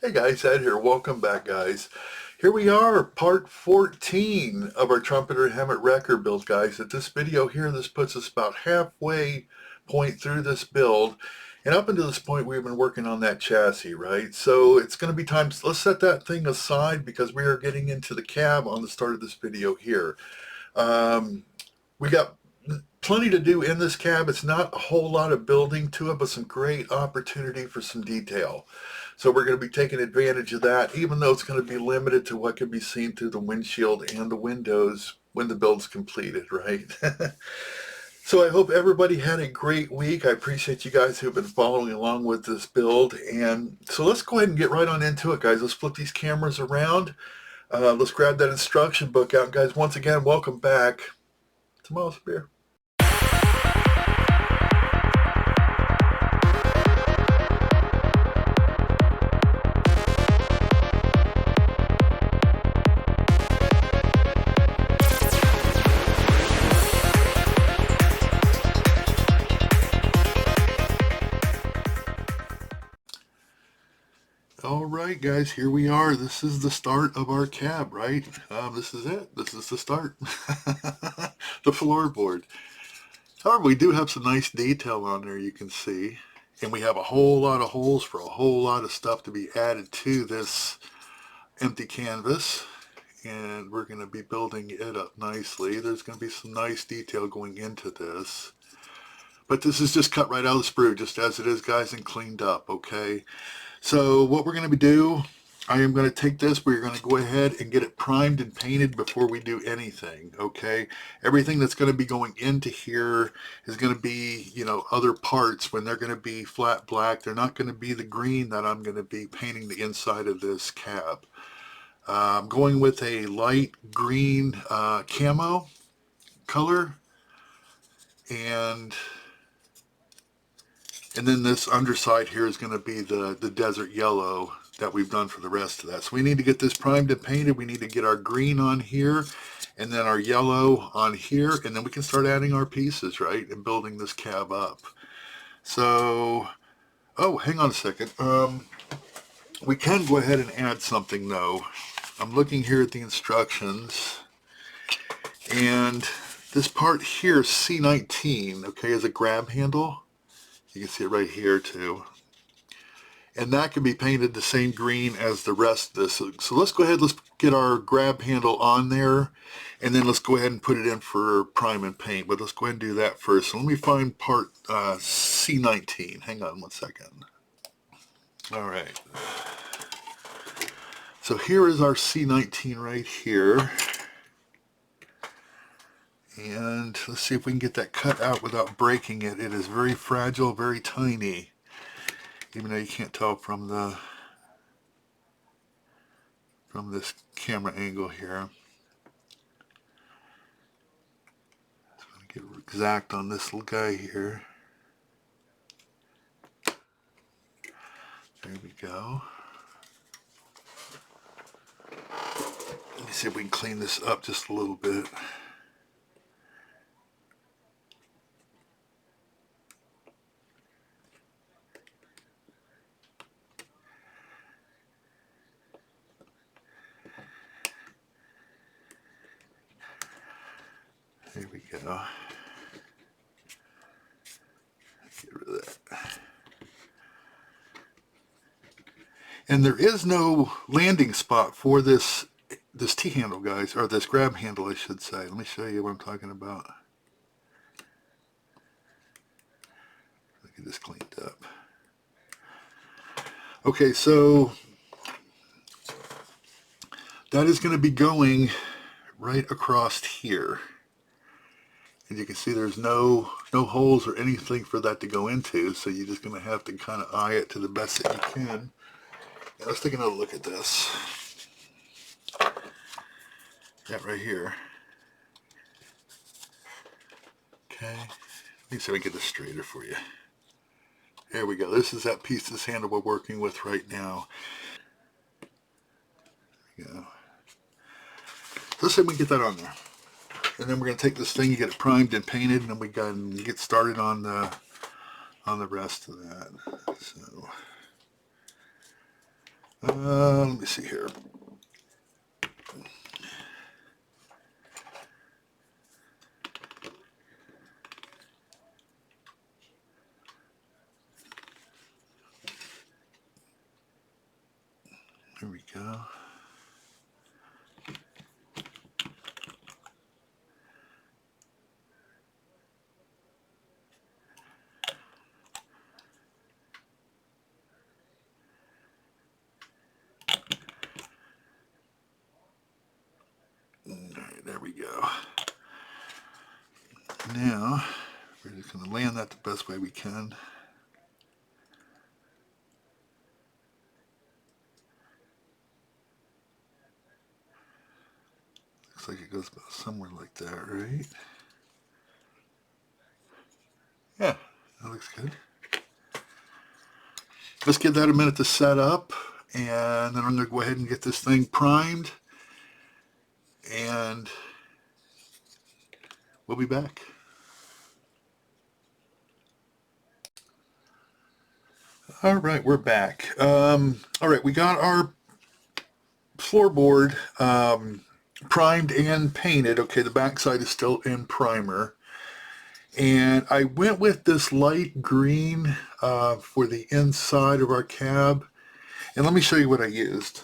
Hey guys, Ed here. Welcome back, guys. Here we are, part 14 of our Trumpeter HEMTT record build, guys. At this video here, this puts us about halfway point through this build. And up until this point, we've been working on that chassis, right? So it's going to be time, let's set that thing aside because we are getting into the cab on the start of this video here. We got plenty to do in this cab. It's not a whole lot of building to it, but some great opportunity for some detail. So we're going to be taking advantage of that, even though it's going to be limited to what can be seen through the windshield and the windows when the build's completed, right? So I hope everybody had a great week. I appreciate you guys who've been following along with this build. And so let's go ahead and get right on into it, guys. Let's flip these cameras around. Let's grab that instruction book out. Guys, once again, welcome back to Miles Beer. All right, guys, here we are. This is the start of our cab, right? This is it. This is the start. The floorboard. However, we do have some nice detail on there, you can see. And we have a whole lot of holes for a whole lot of stuff to be added to this empty canvas. And we're going to be building it up nicely. There's going to be some nice detail going into this. But this is just cut right out of the sprue, just as it is, guys, and cleaned up, okay? So what we're going to do, I am going to take this, we're going to go ahead and get it primed and painted before we do anything, okay? Everything that's going to be going into here is going to be, you know, other parts when they're going to be flat black. They're not going to be the green that I'm going to be painting the inside of this cab. I'm going with a light green camo color, and then this underside here is going to be the desert yellow that we've done for the rest of that. So we need to get this primed and painted. We need to get our green on here and then our yellow on here, and then we can start adding our pieces, right, and building this cab up. So, oh, hang on a second. We can go ahead and add something, though. I'm looking here at the instructions, and this part here, C19, okay, is a grab handle. You can see it right here too. And that can be painted the same green as the rest of this. So let's go ahead, let's get our grab handle on there, and then let's go ahead and put it in for prime and paint. But let's go ahead and do that first. So let me find part C19. Hang on one second. All right. So here is our C19 right here. And let's see if we can get that cut out without breaking it. It is very fragile, very tiny, even though you can't tell from this camera angle here. So I'm going to get exact on this little guy here. There we go. Let me see if we can clean this up just a little bit. There we go. Get rid of that. And there is no landing spot for this T-handle, guys, or this grab handle, I should say. Let me show you what I'm talking about. Get this cleaned up. Okay, so that is going to be going right across here. And you can see there's no holes or anything for that to go into, so you're just going to have to kind of eye it to the best that you can. Now let's take another look at this. That right here. Okay, let me see if I can get this straighter for you. There we go. This is that piece, this handle we're working with right now. There we go. So let's see if we can get that on there. And then we're going to take this thing, you get it primed and painted, and then we can get started on the rest of that. So Let me see here. There we go. Alright, there we go. Now, we're just going to land that the best way we can. Looks like it goes about somewhere like that, right? Yeah, that looks good. Let's give that a minute to set up, and then I'm going to go ahead and get this thing primed, and we'll be back. All right, we're back. All right, we got our floorboard primed and painted. Okay, the backside is still in primer. And I went with this light green for the inside of our cab. And let me show you what I used.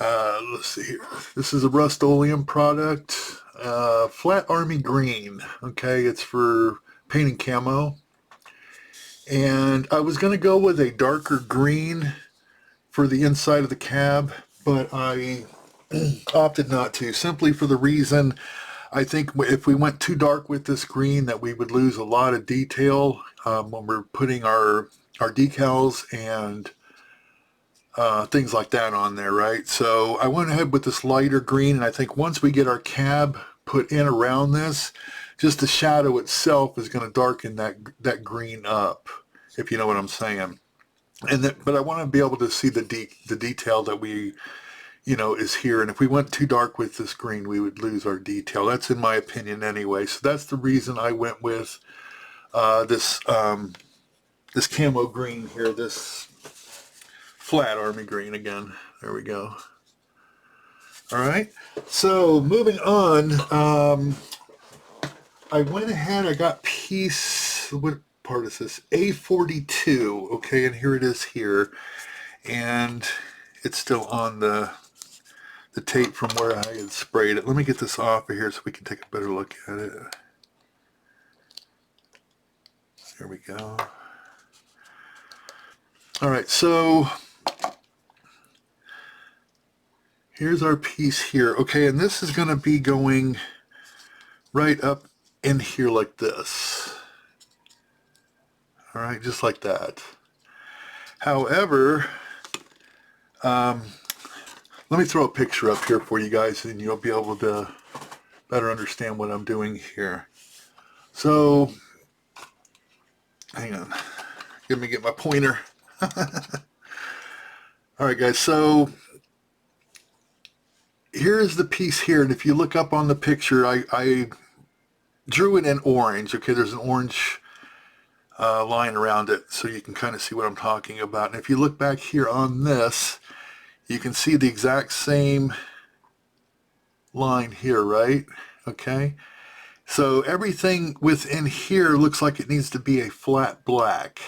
Let's see here. This is a Rust-Oleum product, Flat Army Green. Okay, it's for painting camo. And I was going to go with a darker green for the inside of the cab, but I opted not to, simply for the reason I think if we went too dark with this green that we would lose a lot of detail when we're putting our decals and things like that on there, right? So I went ahead with this lighter green, and I think once we get our cab put in around this, just the shadow itself is going to darken that green up, if you know what I'm saying. And but I want to be able to see the detail that we, is here. And if we went too dark with this green, we would lose our detail. That's in my opinion anyway. So that's the reason I went with this camo green here, this Flat Army Green again. There we go. All right. So moving on, I went ahead, I got piece, what part is this? A42, okay, and here it is here. And it's still on the tape from where I had sprayed it. Let me get this off of here so we can take a better look at it. There we go. All right, so here's our piece here. Okay, and this is going to be going right up in here like this. All right, just like that. However, let me throw a picture up here for you guys and you'll be able to better understand what I'm doing here. So, hang on. Let me get my pointer. All right, guys, so here's the piece here, and if you look up on the picture, I drew it in orange. Okay, there's an orange line around it, so you can kind of see what I'm talking about. And if you look back here on this, you can see the exact same line here, right? Okay, so everything within here looks like it needs to be a flat black.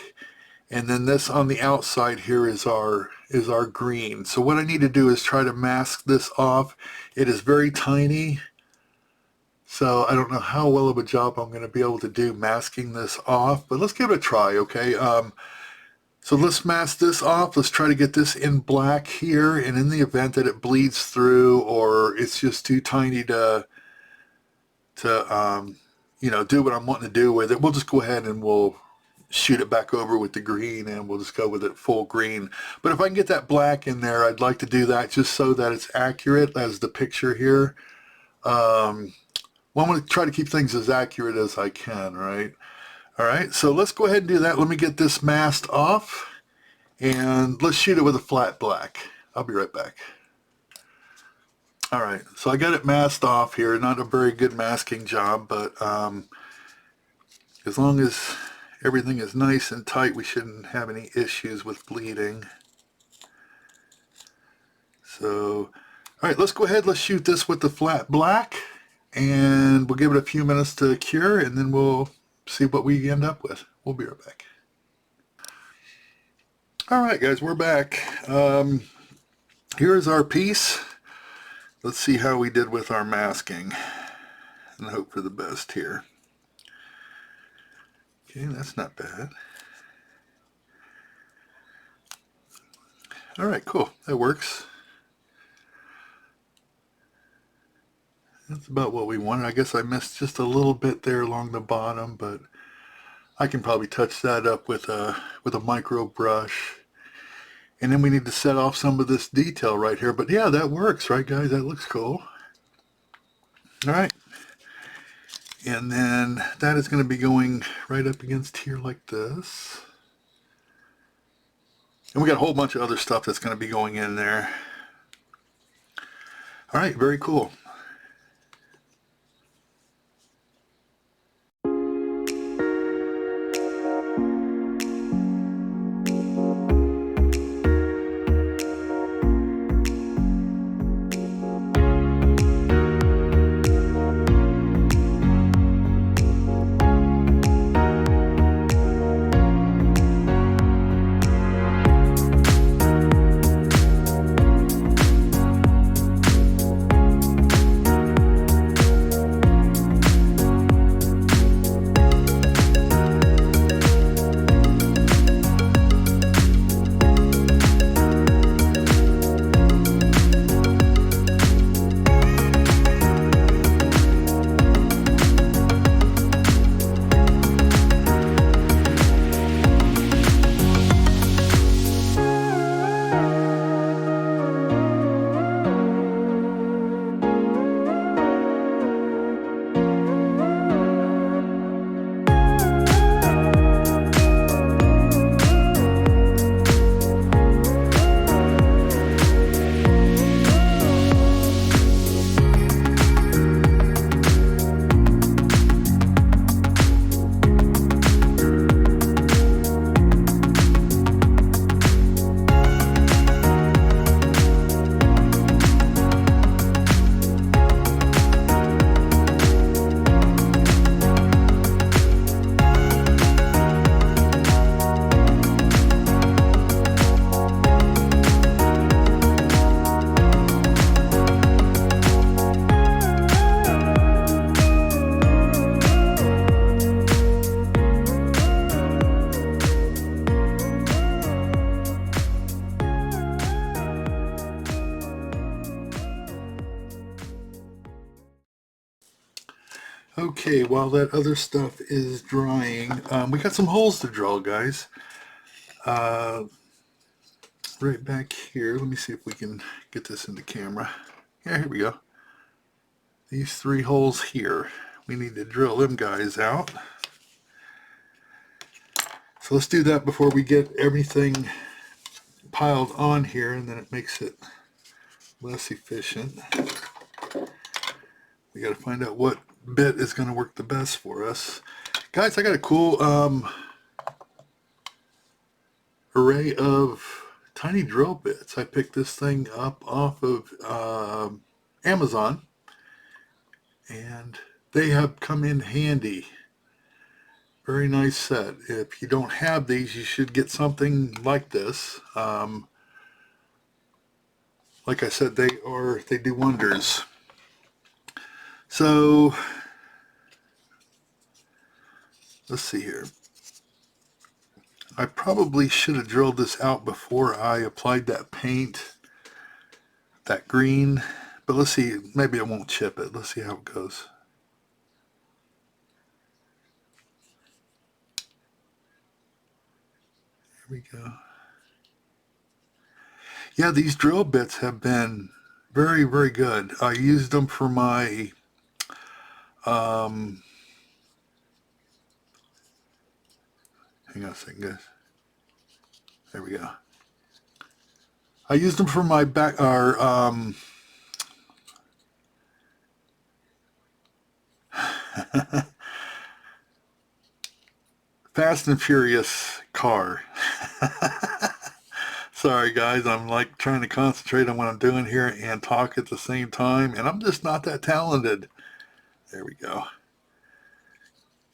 And then this on the outside here is our green. So what I need to do is try to mask this off. It is very tiny, so I don't know how well of a job I'm going to be able to do masking this off, but let's give it a try, okay? So let's mask this off. Let's try to get this in black here, and in the event that it bleeds through or it's just too tiny to do what I'm wanting to do with it, we'll just go ahead and we'll shoot it back over with the green, and we'll just go with it full green. But if I can get that black in there, I'd like to do that just so that it's accurate as the picture here. Well, I'm going to try to keep things as accurate as I can, right? All right, so let's go ahead and do that. Let me get this masked off, and let's shoot it with a flat black. I'll be right back. All right, so I got it masked off here. Not a very good masking job, but as long as everything is nice and tight, we shouldn't have any issues with bleeding. So, all right, let's go ahead. Let's shoot this with the flat black, and we'll give it a few minutes to cure, and then we'll see what we end up with. We'll be right back. All right, guys, we're back. Here's our piece. Let's see how we did with our masking and hope for the best here. Okay, that's not bad. All right, cool. That works. That's about what we wanted. I guess I missed just a little bit there along the bottom, but I can probably touch that up with a micro brush. And then we need to set off some of this detail right here. But yeah, that works, right, guys? That looks cool. All right. And then that is going to be going right up against here like this. And we got a whole bunch of other stuff that's going to be going in there. All right, very cool. Okay, while that other stuff is drying, we got some holes to drill, guys. Right back here, let me see if we can get this into camera. Yeah, here we go. These 3 holes here, we need to drill them guys out. So let's do that before we get everything piled on here, and then it makes it less efficient. We got to find out what bit is going to work the best for us. Guys, I got a cool array of tiny drill bits. I picked this thing up off of Amazon, and they have come in handy. Very nice set. If you don't have these, you should get something like this. Like I said, they do wonders. So let's see here. I probably should have drilled this out before I applied that paint, that green, but let's see, maybe I won't chip it. Let's see how it goes. Here we go. Yeah, these drill bits have been very, very good. I used them for my hang on a second, guys. There we go. I used them for my Fast and Furious car. Sorry guys, I'm like trying to concentrate on what I'm doing here and talk at the same time, and I'm just not that talented. There we go.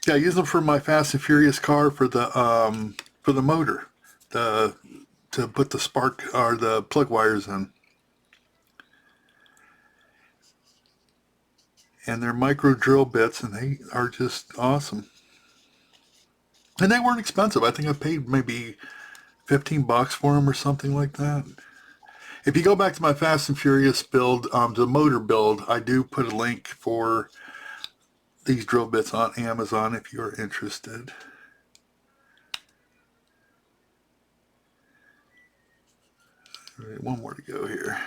Yeah, I use them for my Fast and Furious car for the motor, to put the spark or the plug wires in. And they're micro drill bits, and they are just awesome. And they weren't expensive. I think I paid maybe $15 for them or something like that. If you go back to my Fast and Furious build, the motor build, I do put a link for these drill bits on Amazon if you're interested. All right, one more to go here.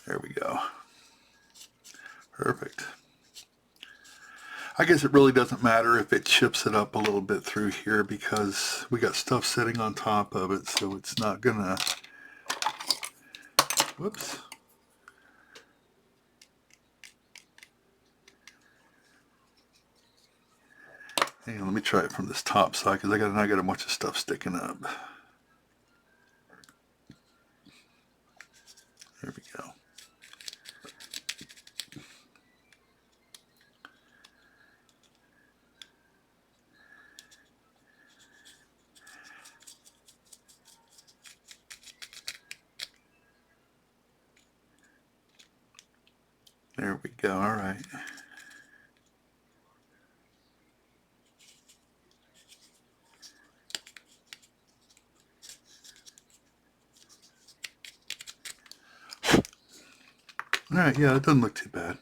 There we go. Perfect. I guess it really doesn't matter if it chips it up a little bit through here because we got stuff sitting on top of it, so it's not gonna, whoops. Hang on, let me try it from this top side because I got a bunch of stuff sticking up. There we go. There we go. All right. All right, yeah, it doesn't look too bad.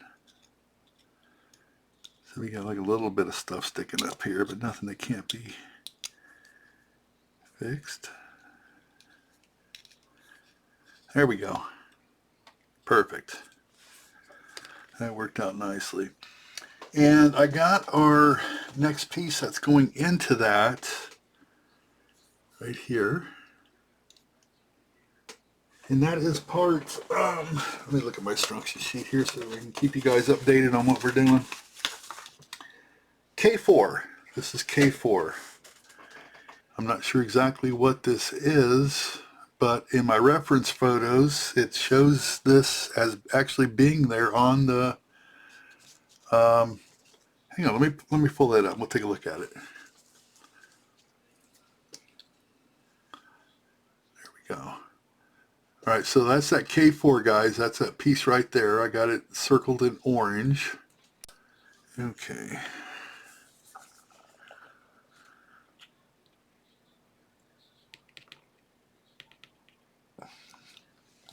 So we got like a little bit of stuff sticking up here, but nothing that can't be fixed. There we go. Perfect. That worked out nicely. And I got our next piece that's going into that right here. And that is part, let me look at my instruction sheet here so we can keep you guys updated on what we're doing. K4. This is K4. I'm not sure exactly what this is, but in my reference photos, it shows this as actually being there on the, hang on, let me pull that up. We'll take a look at it. There we go. All right, so that's that K4, guys. That's that piece right there. I got it circled in orange. Okay.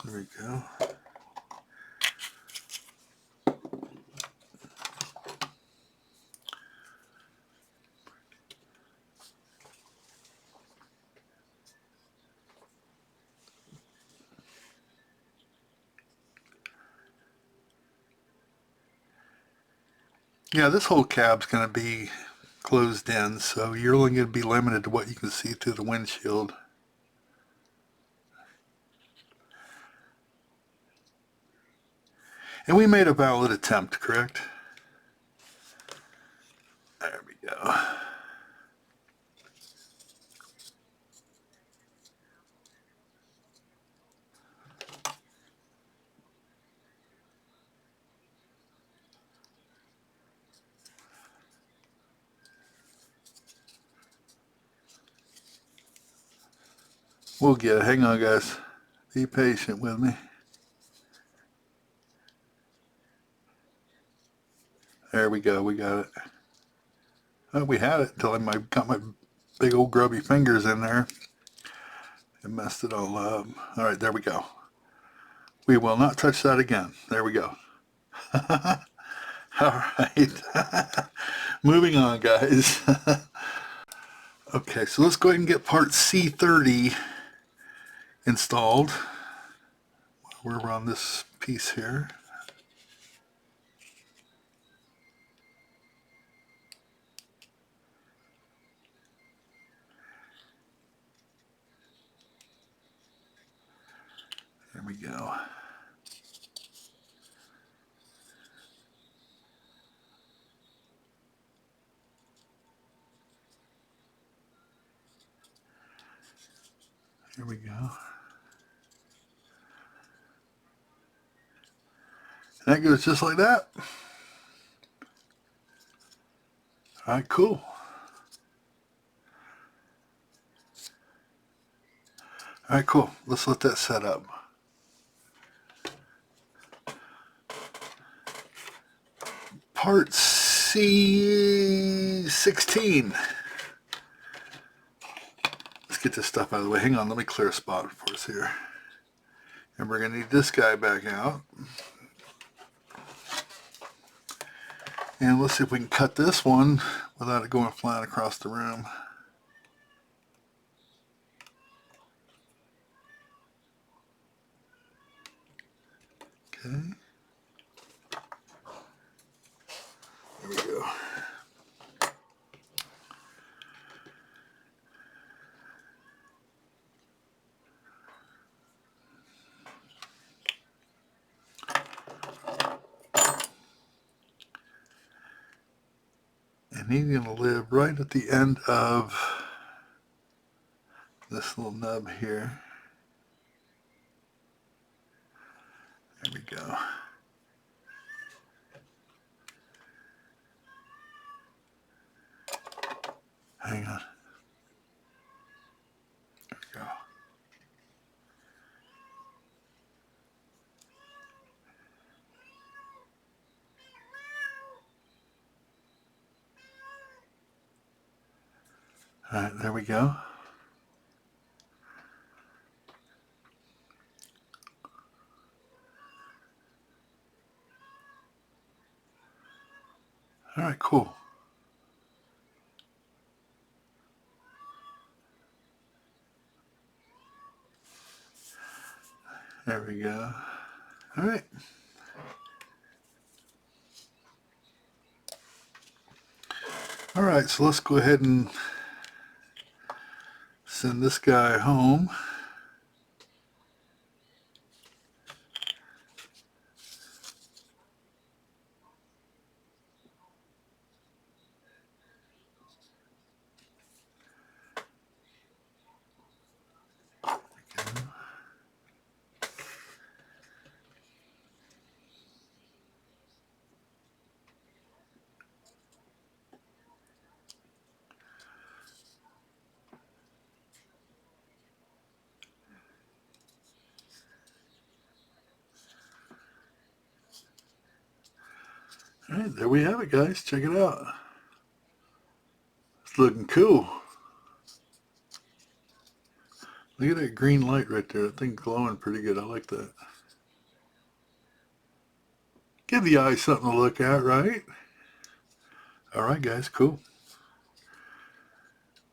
There we go. Yeah, this whole cab's going to be closed in, so you're only going to be limited to what you can see through the windshield. And we made a valid attempt, correct? There we go. We'll get it. Hang on, guys. Be patient with me. There we go. We got it. Oh, we had it until I got my big old grubby fingers in there and messed it all up. All right, there we go. We will not touch that again. There we go. All right. Moving on, guys. Okay, so let's go ahead and get part C30 installed. We're on this piece here. There we go. Here we go. And that goes just like that. All right, cool. All right, cool. Let's let that set up. Part C16. Let's get this stuff out of the way. Hang on, let me clear a spot for us here. And we're going to need this guy back out. And let's see if we can cut this one without it going flying across the room. Okay. There we go. And he's going to live right at the end of this little nub here. There we go. Hang on. There we go. All right, there we go. All right, cool. There we go. All right. All right, so let's go ahead and send this guy home. All right, there we have it, guys. Check it out. It's looking cool. Look at that green light right there. That thing's glowing pretty good. I like that. Give the eye something to look at, right? All right, guys, cool.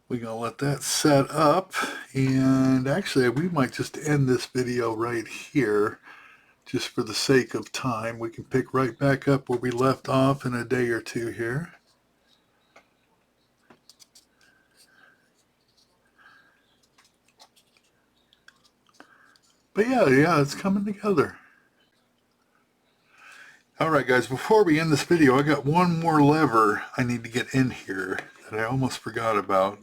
We're going to let that set up. And actually, we might just end this video right here. Just for the sake of time, we can pick right back up where we left off in a day or two here. But yeah, it's coming together. Alright guys, before we end this video, I got one more lever I need to get in here that I almost forgot about.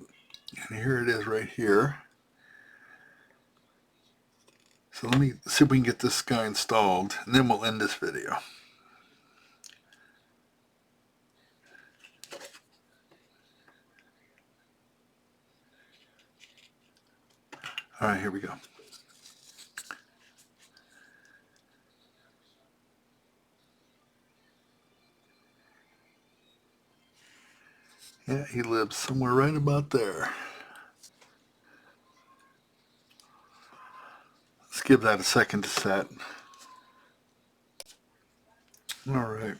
And here it is right here. So let me see if we can get this guy installed, and then we'll end this video. Alright, here we go. Yeah, he lives somewhere right about there. Let's give that a second to set. Alright.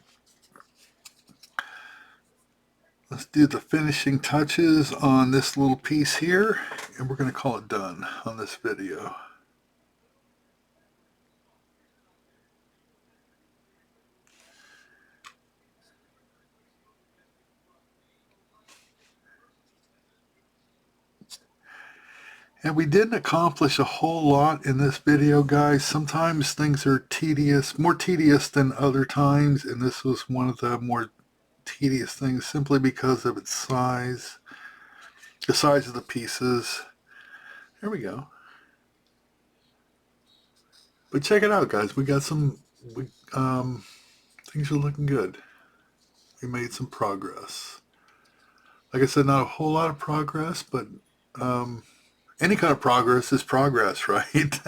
Let's do the finishing touches on this little piece here, and we're going to call it done on this video. And we didn't accomplish a whole lot in this video, guys. Sometimes things are tedious, more tedious than other times, and this was one of the more tedious things simply because of its size, the size of the pieces. There we go. But check it out, guys. We got things are looking good. We made some progress. Like I said, not a whole lot of progress, but um, any kind of progress is progress, right?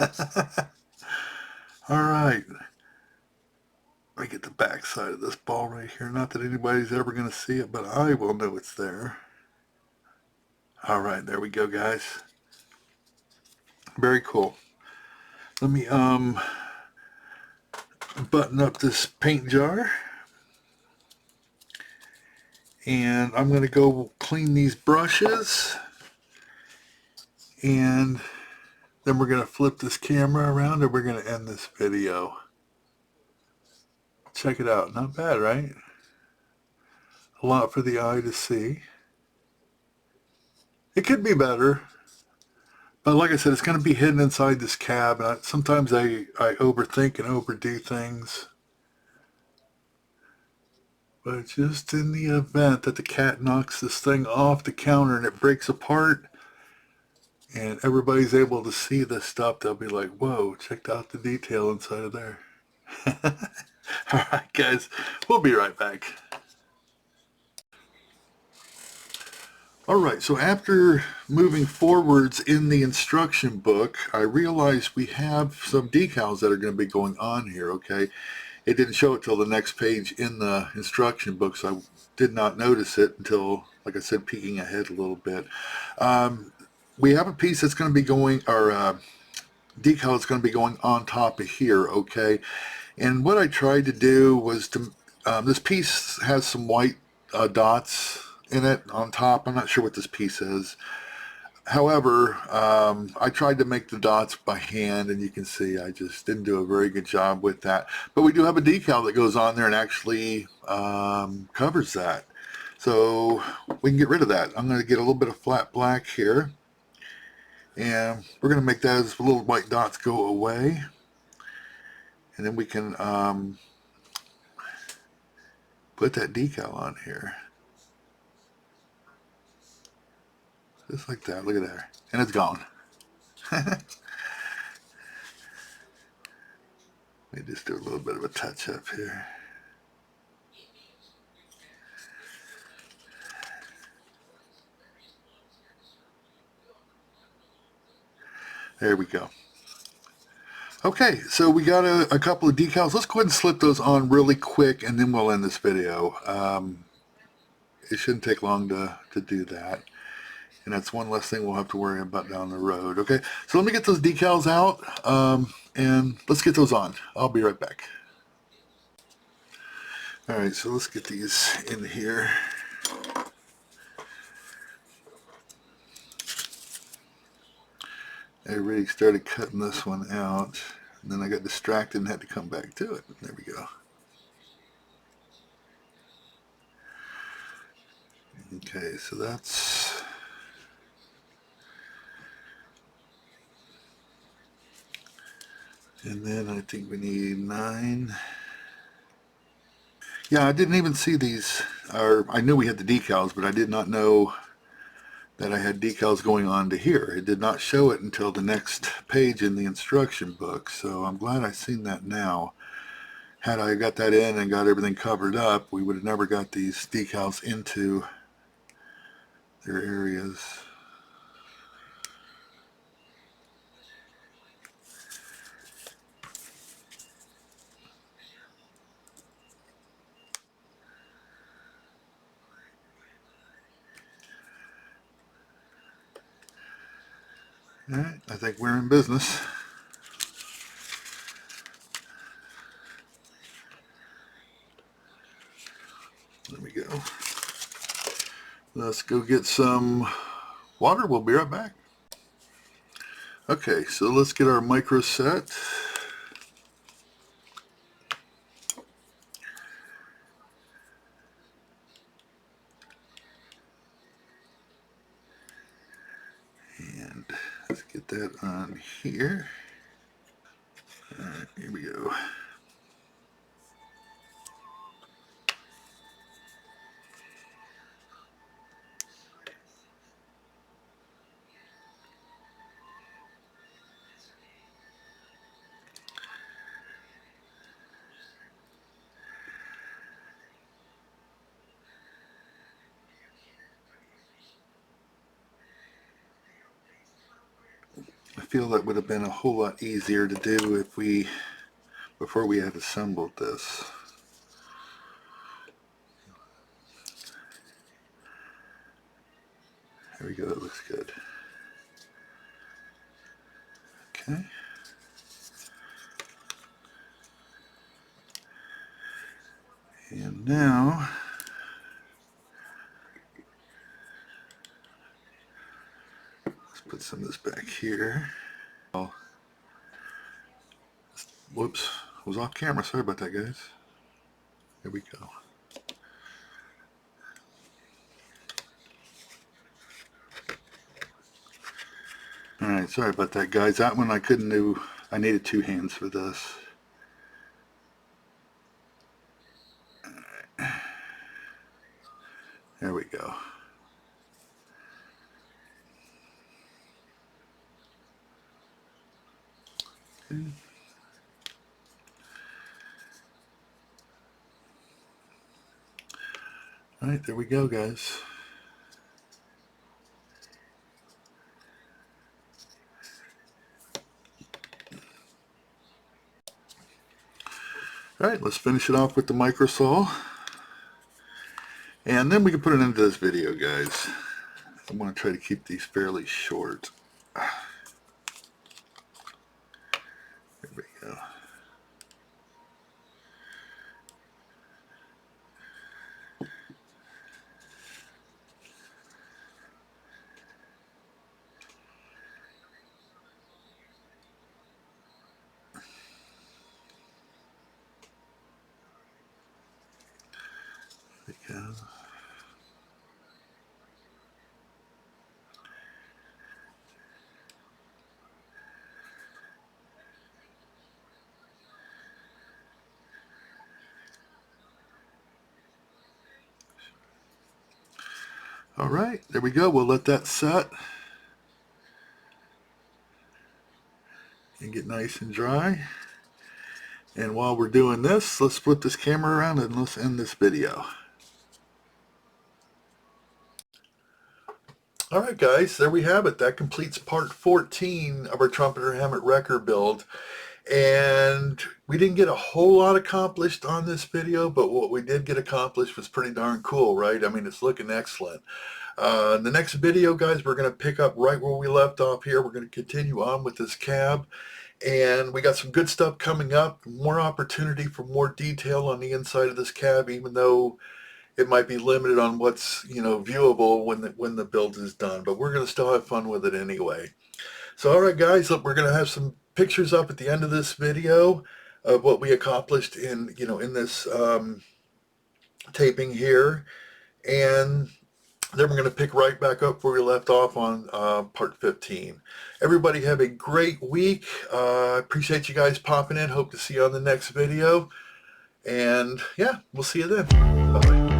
All right. Let me get the back side of this ball right here. Not that anybody's ever going to see it, but I will know it's there. All right, there we go, guys. Very cool. Let me button up this paint jar. And I'm going to go clean these brushes. And then we're going to flip this camera around and we're going to end this video. Check it out. Not bad, right? A lot for the eye to see. It could be better. But like I said, it's going to be hidden inside this cab. And sometimes I overthink and overdo things. But just in the event that the cat knocks this thing off the counter and it breaks apart and everybody's able to see this stuff, they'll be like, whoa, check out the detail inside of there. All right, guys, we'll be right back. All right, so after moving forwards in the instruction book, I realized we have some decals that are going to be going on here, okay? It didn't show it till the next page in the instruction book, so I did not notice it until, like I said, peeking ahead a little bit. We have a piece that's going to be going, or decal that's going to be going on top of here, okay? And what I tried to do was to, this piece has some white dots in it on top. I'm not sure what this piece is. However, I tried to make the dots by hand, and you can see I just didn't do a very good job with that. But we do have a decal that goes on there and actually covers that. So we can get rid of that. I'm going to get a little bit of flat black here. And we're going to make those little white dots go away. And then we can put that decal on here. Just like that. Look at there. And it's gone. Let me just do a little bit of a touch up here. There we go. Okay, so we got a couple of decals. Let's go ahead and slip those on really quick, and then we'll end this video. It shouldn't take long to do that. And that's one less thing we'll have to worry about down the road. Okay, so let me get those decals out, and let's get those on. I'll be right back. All right, so let's get these in here. I already started cutting this one out, and then I got distracted and had to come back to it. There we go. Okay, so that's... And then I think we need 9. Yeah, I didn't even see these, or I knew we had the decals, but I did not know that I had decals going on to here. It did not show it until the next page in the instruction book, so I'm glad I seen that now. Had I got that in and got everything covered up, we would have never got these decals into their areas. All right, I think we're in business. There we go. Let's go get some water. We'll be right back. Okay, so let's get our micro set. And let's get that on here. All right, here we go. feel that would have been a whole lot easier to do if before we had assembled this. There we go, that looks good. Okay. And now, let's put some of this back here. Oh, whoops, I was off camera, sorry about that, guys. There we go. Alright, sorry about that, guys. That one I couldn't do. I needed two hands for this. There we go. Okay. Alright, there we go, guys. Alright, let's finish it off with the micro saw. And then we can put it into this video, guys. I'm going to try to keep these fairly short. There we go. There we go. Alright, there we go. We'll let that set and get nice and dry. And while we're doing this, let's flip this camera around and let's end this video. Alright guys, there we have it. That completes part 14 of our Trumpeter HEMTT wrecker build. And we didn't get a whole lot accomplished on this video, but what we did get accomplished was pretty darn cool, right? I mean, it's looking excellent. The next video, guys, we're going to pick up right where we left off here. We're going to continue on with this cab. And we got some good stuff coming up, more opportunity for more detail on the inside of this cab, even though it might be limited on what's, viewable when the build is done. But we're going to still have fun with it anyway. So, all right, guys, look, we're going to have some pictures up at the end of this video of what we accomplished in this taping here. And then we're going to pick right back up where we left off on part 15. Everybody have a great week. Appreciate you guys popping in. Hope to see you on the next video. And yeah, we'll see you then. Bye-bye.